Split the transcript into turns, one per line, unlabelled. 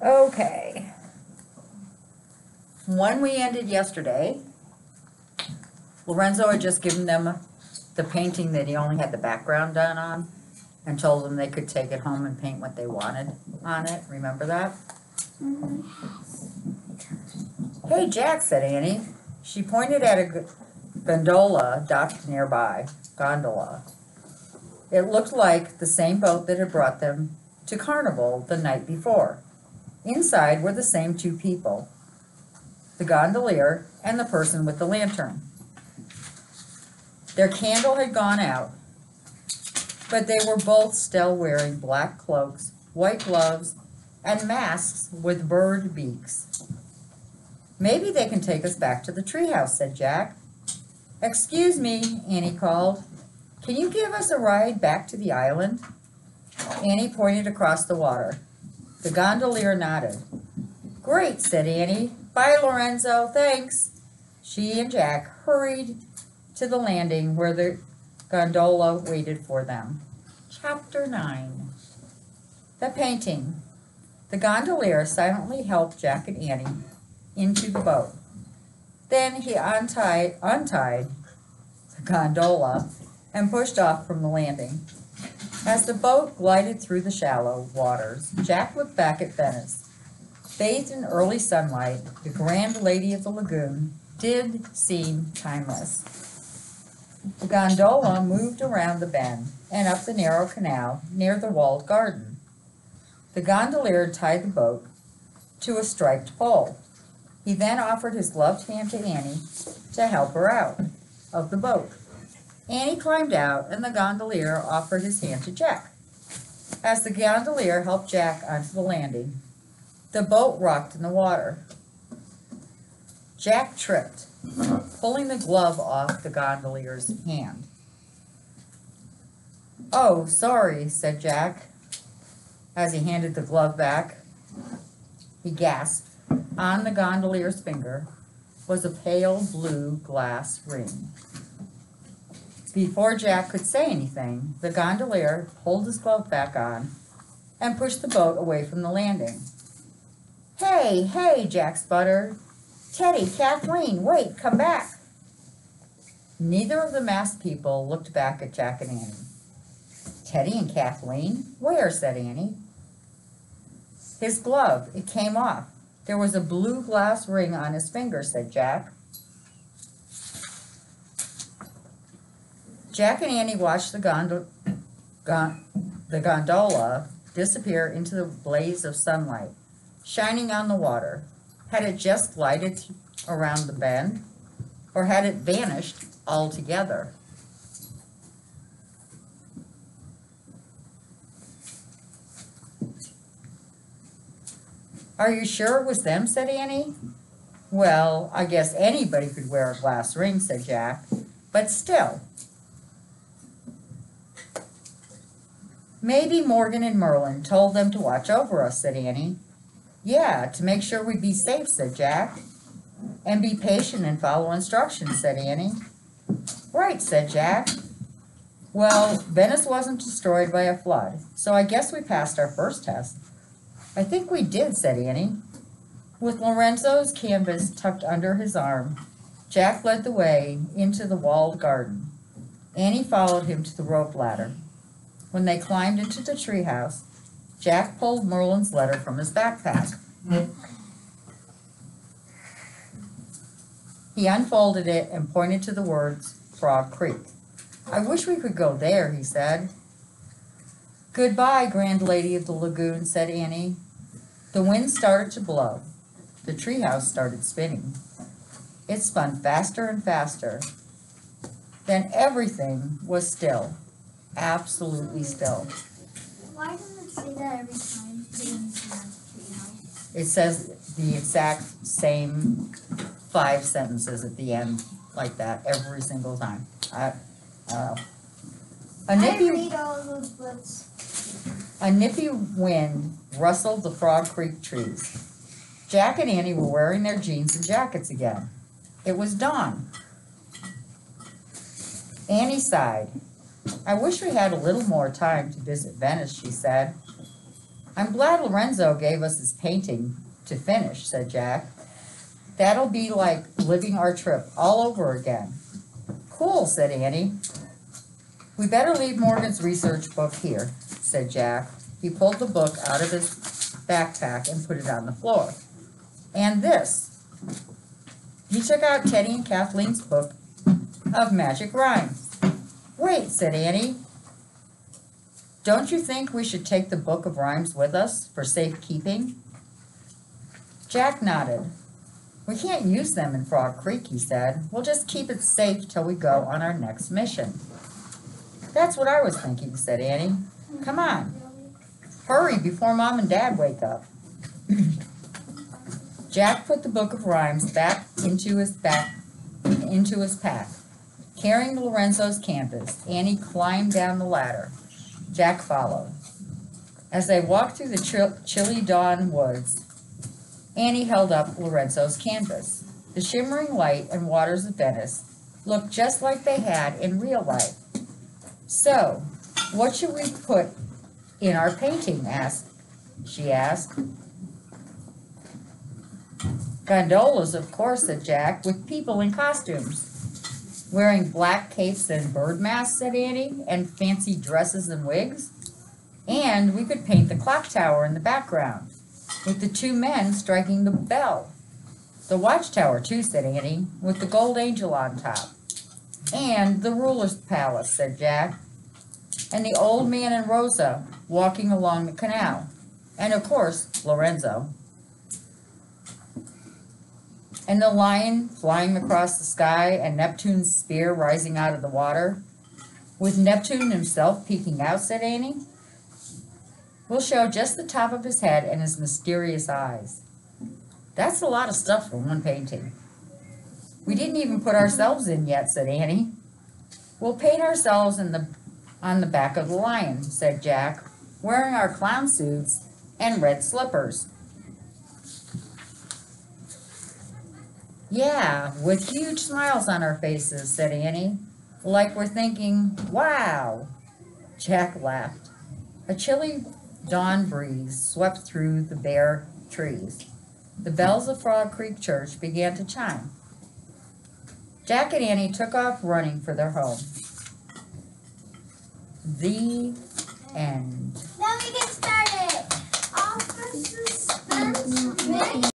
Okay. When we ended yesterday, Lorenzo had just given them the painting that he only had the background done on and told them they could take it home and paint what they wanted on it. Remember that?
Mm-hmm.
Hey, Jack, said Annie. She pointed at a gondola docked nearby. Gondola. It looked like the same boat that had brought them to Carnival the night before. Inside were the same two people, the gondolier and the person with the lantern. Their candle had gone out, but they were both still wearing black cloaks, white gloves, and masks with bird beaks. Maybe they can take us back to the treehouse, said Jack. Excuse me, Annie called. Can you give us a ride back to the island? Annie pointed across the water. The gondolier nodded. Great, said Annie. Bye, Lorenzo, thanks. She and Jack hurried to the landing where the gondola waited for them. Chapter 9. The painting. The gondolier silently helped Jack and Annie into the boat. Then he untied the gondola and pushed off from the landing. As the boat glided through the shallow waters, Jack looked back at Venice. Bathed in early sunlight, the grand lady of the lagoon did seem timeless. The gondola moved around the bend and up the narrow canal near the walled garden. The gondolier tied the boat to a striped pole. He then offered his gloved hand to Annie to help her out of the boat. Annie climbed out, and the gondolier offered his hand to Jack. As the gondolier helped Jack onto the landing, the boat rocked in the water. Jack tripped, pulling the glove off the gondolier's hand. Oh, sorry, said Jack. As he handed the glove back, he gasped. On the gondolier's finger was a pale blue glass ring. Before Jack could say anything, the gondolier pulled his glove back on and pushed the boat away from the landing. Hey, Jack sputtered. Teddy, Kathleen, wait, come back. Neither of the masked people looked back at Jack and Annie. Teddy and Kathleen? Where? Said Annie. His glove, it came off. There was a blue glass ring on his finger, said Jack. Jack and Annie watched the gondola disappear into the blaze of sunlight, shining on the water. Had it just glided around the bend, or had it vanished altogether? Are you sure it was them? Said Annie. Well, I guess anybody could wear a glass ring, said Jack, but still. Maybe Morgan and Merlin told them to watch over us, said Annie. Yeah, to make sure we'd be safe, said Jack. And be patient and follow instructions, said Annie. Right, said Jack. Well, Venice wasn't destroyed by a flood, so I guess we passed our first test. I think we did, said Annie. With Lorenzo's canvas tucked under his arm, Jack led the way into the walled garden. Annie followed him to the rope ladder. When they climbed into the treehouse, Jack pulled Merlin's letter from his backpack. He unfolded it and pointed to the words, Frog Creek. I wish we could go there, he said. Goodbye, grand lady of the lagoon, said Annie. The wind started to blow. The treehouse started spinning. It spun faster and faster. Then everything was still, absolutely still.
Why does it say that every time
It says the exact same 5 sentences at the end, like that, every single time. I don't know.
I read all those books.
A nippy wind rustled the Frog Creek trees. Jack and Annie were wearing their jeans and jackets again. It was dawn. Annie sighed. I wish we had a little more time to visit Venice, she said. I'm glad Lorenzo gave us his painting to finish, said Jack. That'll be like living our trip all over again. Cool, said Annie. We better leave Morgan's research book here, said Jack. He pulled the book out of his backpack and put it on the floor. And this. He took out Teddy and Kathleen's book of magic rhymes. Wait, said Annie. Don't you think we should take the book of rhymes with us for safekeeping? Jack nodded. We can't use them in Frog Creek, he said. We'll just keep it safe till we go on our next mission. That's what I was thinking, said Annie. Come on. Hurry before Mom and Dad wake up. Jack put the book of rhymes back into his pack. Carrying Lorenzo's canvas, Annie climbed down the ladder. Jack followed. As they walked through the chilly dawn woods, Annie held up Lorenzo's canvas. The shimmering light and waters of Venice looked just like they had in real life. So, what should we put in our painting? She asked. Gondolas, of course, said Jack, with people in costumes. Wearing black capes and bird masks, said Annie, and fancy dresses and wigs. And we could paint the clock tower in the background, with the two men striking the bell. The watchtower, too, said Annie, with the gold angel on top. And the ruler's palace, said Jack. And the old man and Rosa walking along the canal. And, of course, Lorenzo. And the lion flying across the sky and Neptune's spear rising out of the water. With Neptune himself peeking out, said Annie. We'll show just the top of his head and his mysterious eyes. That's a lot of stuff for one painting. We didn't even put ourselves in yet, said Annie. We'll paint ourselves on the back of the lion, said Jack, wearing our clown suits and red slippers. Yeah, with huge smiles on our faces, said Annie, like we're thinking, wow. Jack laughed. A chilly dawn breeze swept through the bare trees. The bells of Frog Creek Church began to chime. Jack and Annie took off running for their home. The end.
Now we get started. Off the suspense.